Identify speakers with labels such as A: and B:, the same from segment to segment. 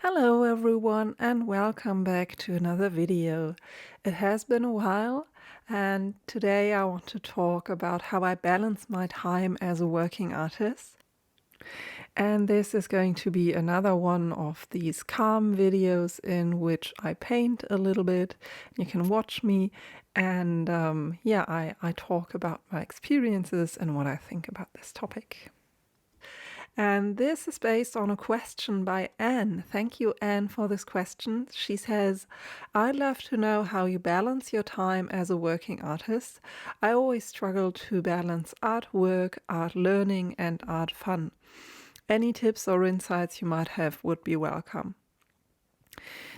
A: Hello everyone and welcome back to another video. It has been a while and today I want to talk about how I balance my time as a working artist. And this is going to be another one of these calm videos in which I paint a little bit. You can watch me and I talk about my experiences and what I think about this topic. And this is based on a question by Anne. Thank you, Anne, for this question. She says, I'd love to know how you balance your time as a working artist. I always struggle to balance artwork, art learning, and art fun. Any tips or insights you might have would be welcome.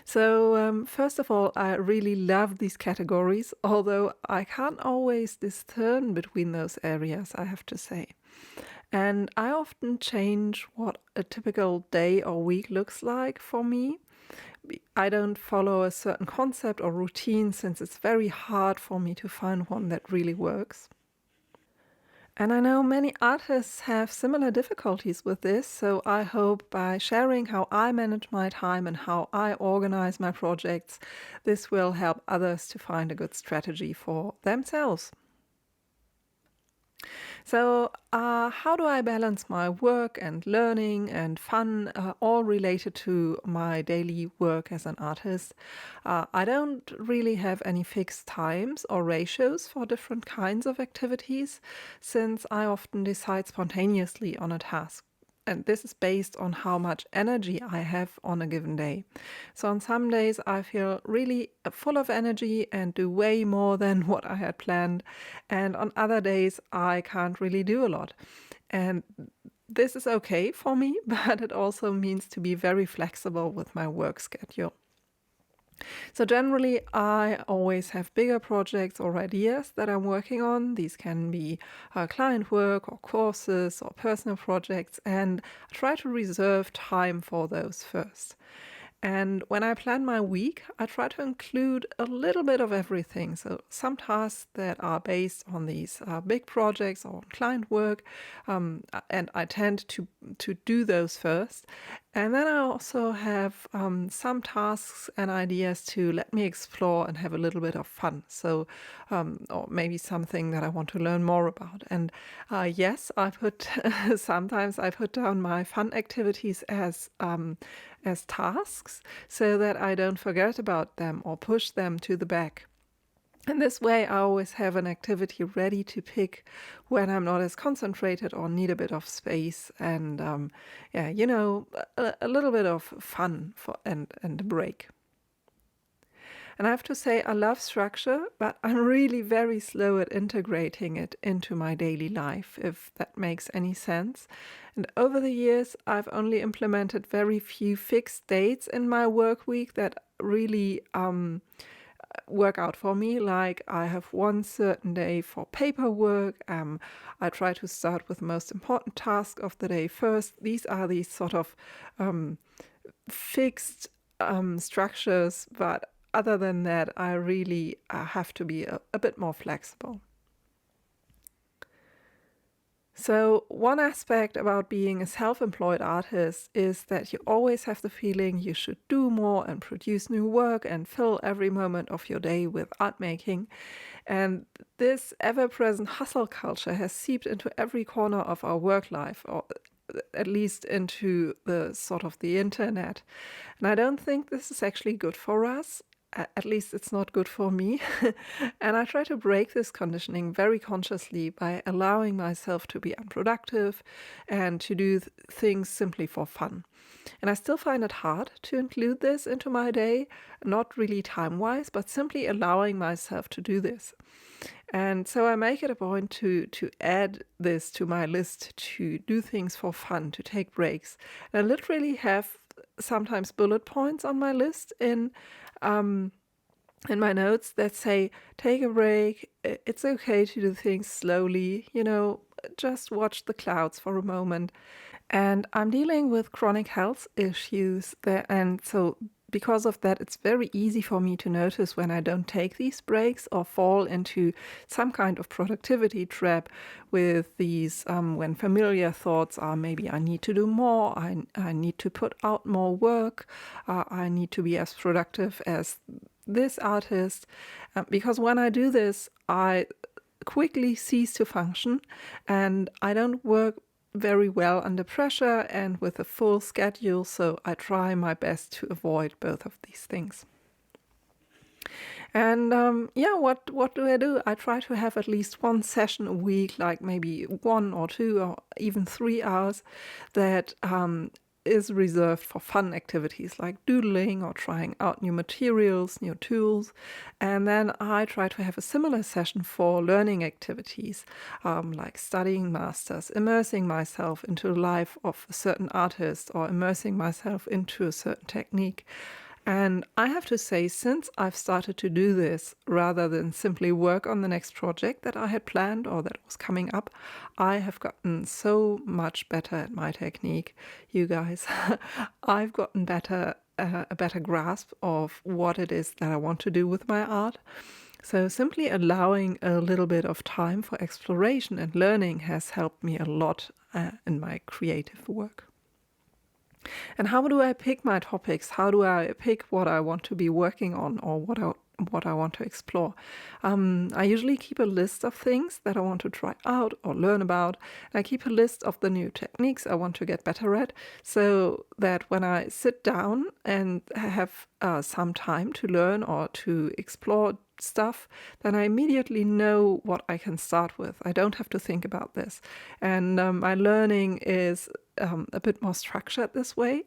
A: So first of all, I really love these categories, although I can't always discern between those areas, I have to say. And I often change what a typical day or week looks like for me. I don't follow a certain concept or routine since it's very hard for me to find one that really works. And I know many artists have similar difficulties with this, so I hope by sharing how I manage my time and how I organize my projects, this will help others to find a good strategy for themselves. So how do I balance my work and learning and fun, all related to my daily work as an artist? I don't really have any fixed times or ratios for different kinds of activities, since I often decide spontaneously on a task. And this is based on how much energy I have on a given day. So on some days I feel really full of energy and do way more than what I had planned. And on other days I can't really do a lot. And this is okay for me, but it also means to be very flexible with my work schedule. So generally, I always have bigger projects or ideas that I'm working on. These can be client work or courses or personal projects, and I try to reserve time for those first. And when I plan my week, I try to include a little bit of everything. So some tasks that are based on these big projects or client work, and I tend to do those first. And then I also have some tasks and ideas to let me explore and have a little bit of fun. So, or maybe something that I want to learn more about. And yes, I put sometimes I put down my fun activities as tasks so that I don't forget about them or push them to the back. And this way, I always have an activity ready to pick when I'm not as concentrated or need a bit of space and, a little bit of fun and a break. And I have to say, I love structure, but I'm really very slow at integrating it into my daily life, if that makes any sense. And over the years, I've only implemented very few fixed dates in my work week that really work out for me. Like I have one certain day for paperwork. I try to start with the most important task of the day first. These are these sort of fixed structures, but other than that, I really have to be a bit more flexible. So one aspect about being a self-employed artist is that you always have the feeling you should do more and produce new work and fill every moment of your day with art making. And this ever-present hustle culture has seeped into every corner of our work life, or at least into the sort of the internet. And I don't think this is actually good for us. At least it's not good for me. And I try to break this conditioning very consciously by allowing myself to be unproductive and to do things simply for fun. And I still find it hard to include this into my day, not really time-wise, but simply allowing myself to do this. And so I make it a point to add this to my list, to do things for fun, to take breaks. And I literally have sometimes bullet points on my list in my notes that say, take a break, it's okay to do things slowly, just watch the clouds for a moment. And I'm dealing with chronic health issues there, and so because of that, it's very easy for me to notice when I don't take these breaks or fall into some kind of productivity trap with these, when familiar thoughts are maybe I need to do more, I need to put out more work, I need to be as productive as this artist. Because when I do this, I quickly cease to function and I don't work very well under pressure and with a full schedule, so I try my best to avoid both of these things. And what do? I try to have at least one session a week, like maybe 1 or 2 or even 3 hours, that is reserved for fun activities like doodling or trying out new materials, new tools. And then I try to have a similar session for learning activities, like studying masters, immersing myself into the life of a certain artist or immersing myself into a certain technique. And I have to say, since I've started to do this rather than simply work on the next project that I had planned or that was coming up, I have gotten so much better at my technique, you guys. I've gotten a better grasp of what it is that I want to do with my art. So simply allowing a little bit of time for exploration and learning has helped me a lot in my creative work. And how do I pick my topics? How do I pick what I want to be working on or what I want to explore? I usually keep a list of things that I want to try out or learn about. And I keep a list of the new techniques I want to get better at, so that when I sit down and have some time to learn or to explore stuff, then I immediately know what I can start with. I don't have to think about this. And my learning is a bit more structured this way.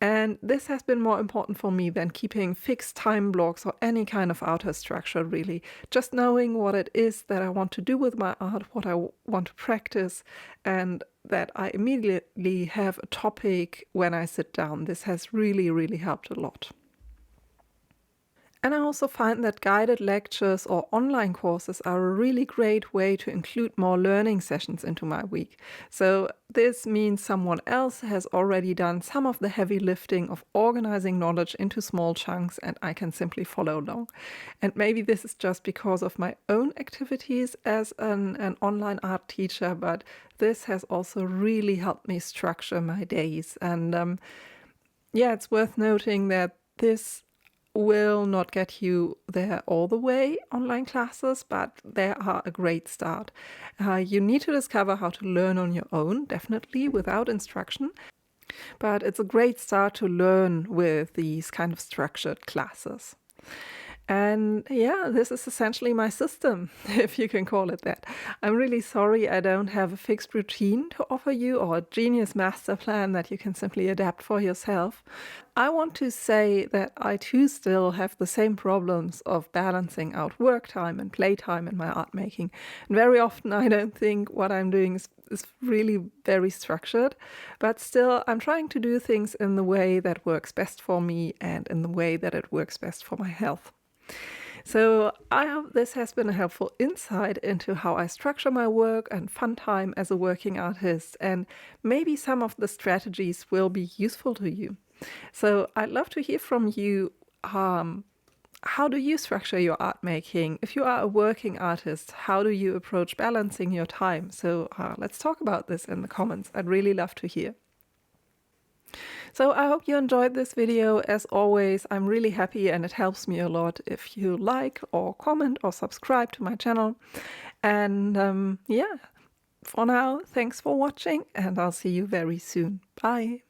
A: And this has been more important for me than keeping fixed time blocks or any kind of outer structure, really. Just knowing what it is that I want to do with my art, what I want to practice, and that I immediately have a topic when I sit down. This has really, really helped a lot. And I also find that guided lectures or online courses are a really great way to include more learning sessions into my week. So this means someone else has already done some of the heavy lifting of organizing knowledge into small chunks and I can simply follow along. And maybe this is just because of my own activities as an online art teacher, but this has also really helped me structure my days. And it's worth noting that this will not get you there all the way, online classes, but they are a great start. You need to discover how to learn on your own, definitely, without instruction. But it's a great start to learn with these kind of structured classes. And this is essentially my system, if you can call it that. I'm really sorry I don't have a fixed routine to offer you or a genius master plan that you can simply adapt for yourself. I want to say that I too still have the same problems of balancing out work time and playtime in my art making. And very often I don't think what I'm doing is really very structured, but still I'm trying to do things in the way that works best for me and in the way that it works best for my health. So I hope this has been a helpful insight into how I structure my work and fun time as a working artist, and maybe some of the strategies will be useful to you. So I'd love to hear from you. How do you structure your art making? If you are a working artist, how do you approach balancing your time? So let's talk about this in the comments. I'd really love to hear. So I hope you enjoyed this video. As always, I'm really happy and it helps me a lot if you like or comment or subscribe to my channel. And for now, thanks for watching and I'll see you very soon. Bye.